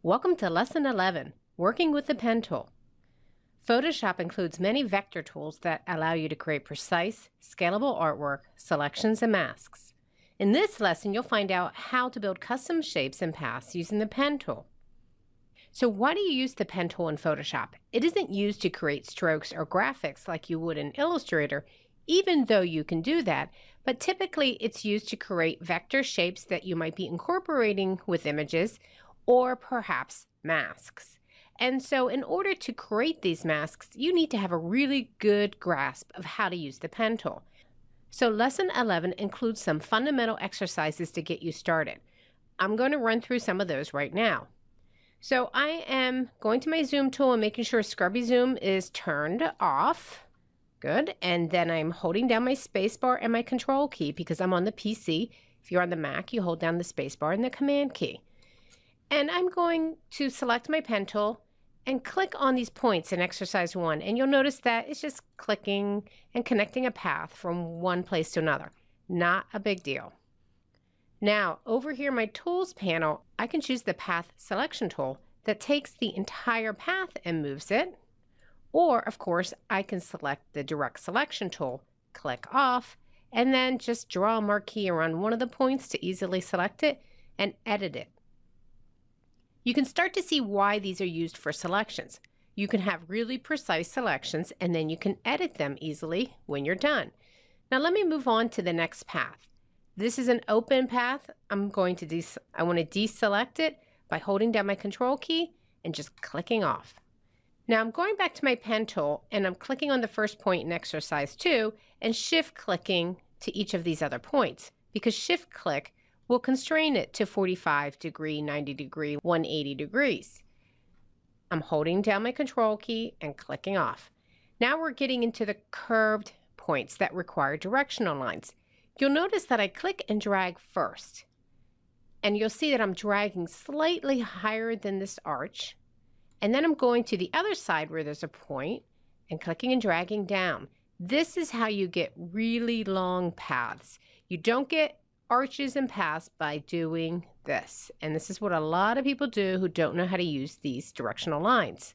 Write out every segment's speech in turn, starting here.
Welcome to Lesson 11, Working with the Pen Tool. Photoshop includes many vector tools that allow you to create precise, scalable artwork, selections, and masks. In this lesson, you'll find out how to build custom shapes and paths using the pen tool. So why do you use the pen tool in Photoshop? It isn't used to create strokes or graphics like you would in Illustrator, even though you can do that, but typically it's used to create vector shapes that you might be incorporating with images or perhaps masks. And so in order to create these masks, you need to have a really good grasp of how to use the pen tool. So lesson 11 includes some fundamental exercises to get you started. I'm going to run through some of those right now. So I am going to my zoom tool and making sure scrubby zoom is turned off. Good. And then I'm holding down my space bar and my control key because I'm on the PC. If you're on the Mac, you hold down the space bar and the command key. And I'm going to select my pen tool and click on these points in exercise 1. And you'll notice that it's just clicking and connecting a path from one place to another. Not a big deal. Now, over here in my tools panel, I can choose the path selection tool that takes the entire path and moves it. Or, of course, I can select the direct selection tool, click off, and then just draw a marquee around one of the points to easily select it and edit it. You can start to see why these are used for selections. You can have really precise selections and then you can edit them easily when you're done. Now let me move on to the next path. This is an open path. I want to deselect it by holding down my control key and just clicking off. Now I'm going back to my pen tool and I'm clicking on the first point in exercise 2 and shift clicking to each of these other points because shift click will constrain it to 45 degree, 90 degree, 180 degrees. I'm holding down my control key and clicking off. Now we're getting into the curved points that require directional lines. You'll notice that I click and drag first. And you'll see that I'm dragging slightly higher than this arch. And then I'm going to the other side where there's a point and clicking and dragging down. This is how you get really long paths. You don't get arches and paths by doing this. And this is what a lot of people do who don't know how to use these directional lines.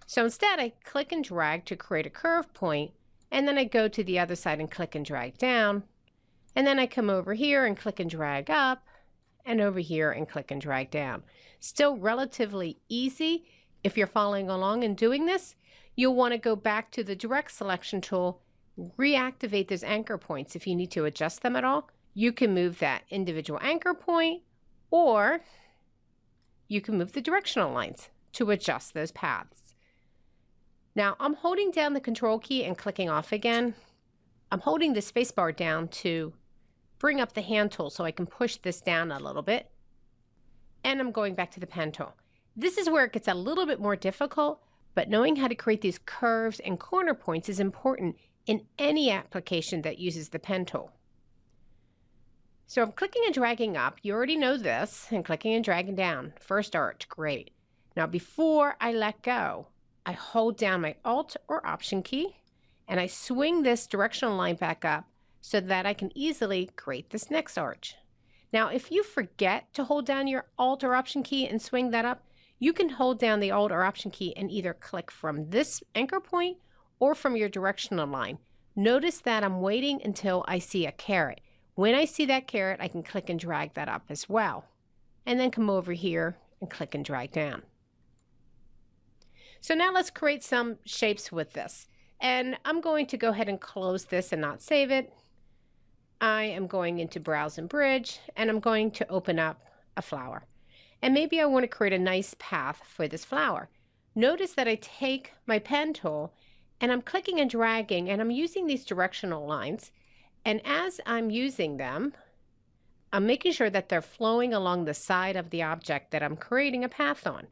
So instead I click and drag to create a curve point, and then I go to the other side and click and drag down, and then I come over here and click and drag up, and over here and click and drag down. Still relatively easy. If you're following along and doing this, you'll want to go back to the direct selection tool, reactivate those anchor points if you need to adjust them at all. You can move that individual anchor point, or you can move the directional lines to adjust those paths. Now I'm holding down the control key and clicking off again. I'm holding the space bar down to bring up the hand tool so I can push this down a little bit. And I'm going back to the pen tool. This is where it gets a little bit more difficult, but knowing how to create these curves and corner points is important in any application that uses the pen tool. So I'm clicking and dragging up. You already know this, and clicking and dragging down. First arch, great. Now before I let go, I hold down my Alt or Option key, and I swing this directional line back up so that I can easily create this next arch. Now if you forget to hold down your Alt or Option key and swing that up, you can hold down the Alt or Option key and either click from this anchor point or from your directional line. Notice that I'm waiting until I see a caret. When I see that caret, I can click and drag that up as well. And then come over here and click and drag down. So now let's create some shapes with this. And I'm going to go ahead and close this and not save it. I am going into Browse and Bridge, and I'm going to open up a flower. And maybe I want to create a nice path for this flower. Notice that I take my pen tool and I'm clicking and dragging, and I'm using these directional lines. And as I'm using them, I'm making sure that they're flowing along the side of the object that I'm creating a path on.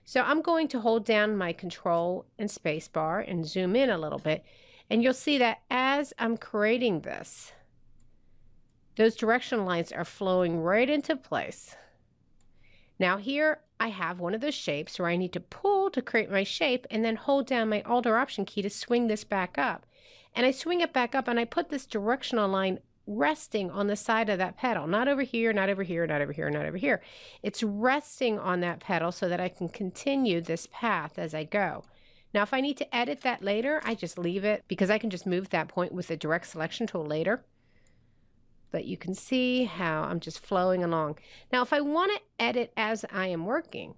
So I'm going to hold down my control and space bar and zoom in a little bit. And you'll see that as I'm creating this, those directional lines are flowing right into place. Now here I have one of those shapes where I need to pull to create my shape and then hold down my Alt or Option key to swing this back up. And I swing it back up and I put this directional line resting on the side of that petal, not over here, not over here, not over here, not over here. It's resting on that petal so that I can continue this path as I go. Now, if I need to edit that later, I just leave it because I can just move that point with the direct selection tool later. But you can see how I'm just flowing along. Now, if I want to edit as I am working,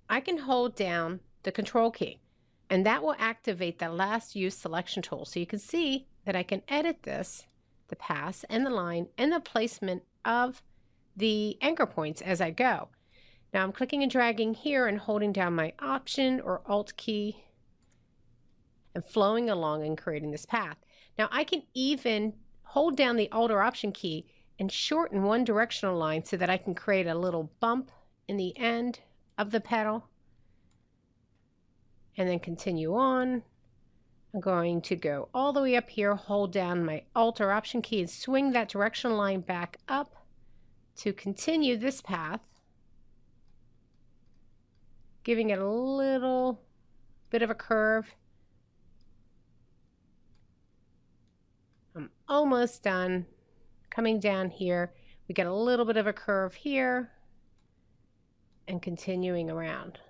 I can hold down the control key, and that will activate the last use selection tool. So you can see that I can edit this, the pass and the line and the placement of the anchor points as I go. Now I'm clicking and dragging here and holding down my Option or Alt key and flowing along and creating this path. Now I can even hold down the Alt or Option key and shorten one directional line so that I can create a little bump in the end of the petal and then continue on. I'm going to go all the way up here, hold down my Alt or Option key and swing that directional line back up to continue this path, giving it a little bit of a curve. I'm almost done. Coming down here, we get a little bit of a curve here and continuing around.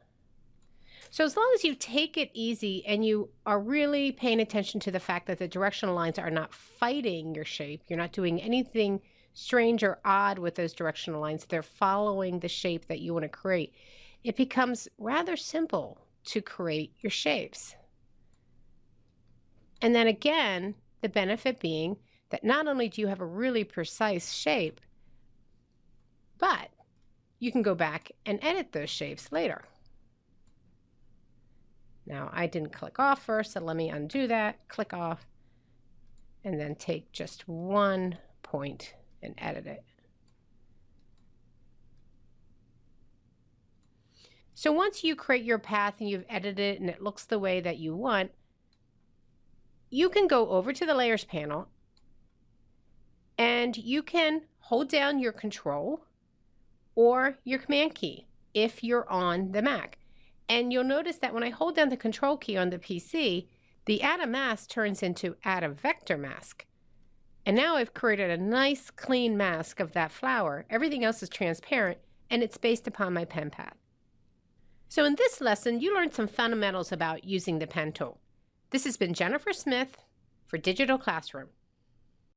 So as long as you take it easy and you are really paying attention to the fact that the directional lines are not fighting your shape, you're not doing anything strange or odd with those directional lines, they're following the shape that you want to create, it becomes rather simple to create your shapes. And then again, the benefit being that not only do you have a really precise shape, but you can go back and edit those shapes later. Now I didn't click off first, so let me undo that, click off, and then take just one point and edit it. So once you create your path and you've edited it and it looks the way that you want, you can go over to the Layers panel and you can hold down your Control or your Command key if you're on the Mac. And you'll notice that when I hold down the Control key on the PC, the Add a Mask turns into Add a Vector Mask. And now I've created a nice clean mask of that flower. Everything else is transparent and it's based upon my pen pad. So in this lesson, you learned some fundamentals about using the pen tool. This has been Jennifer Smith for Digital Classroom.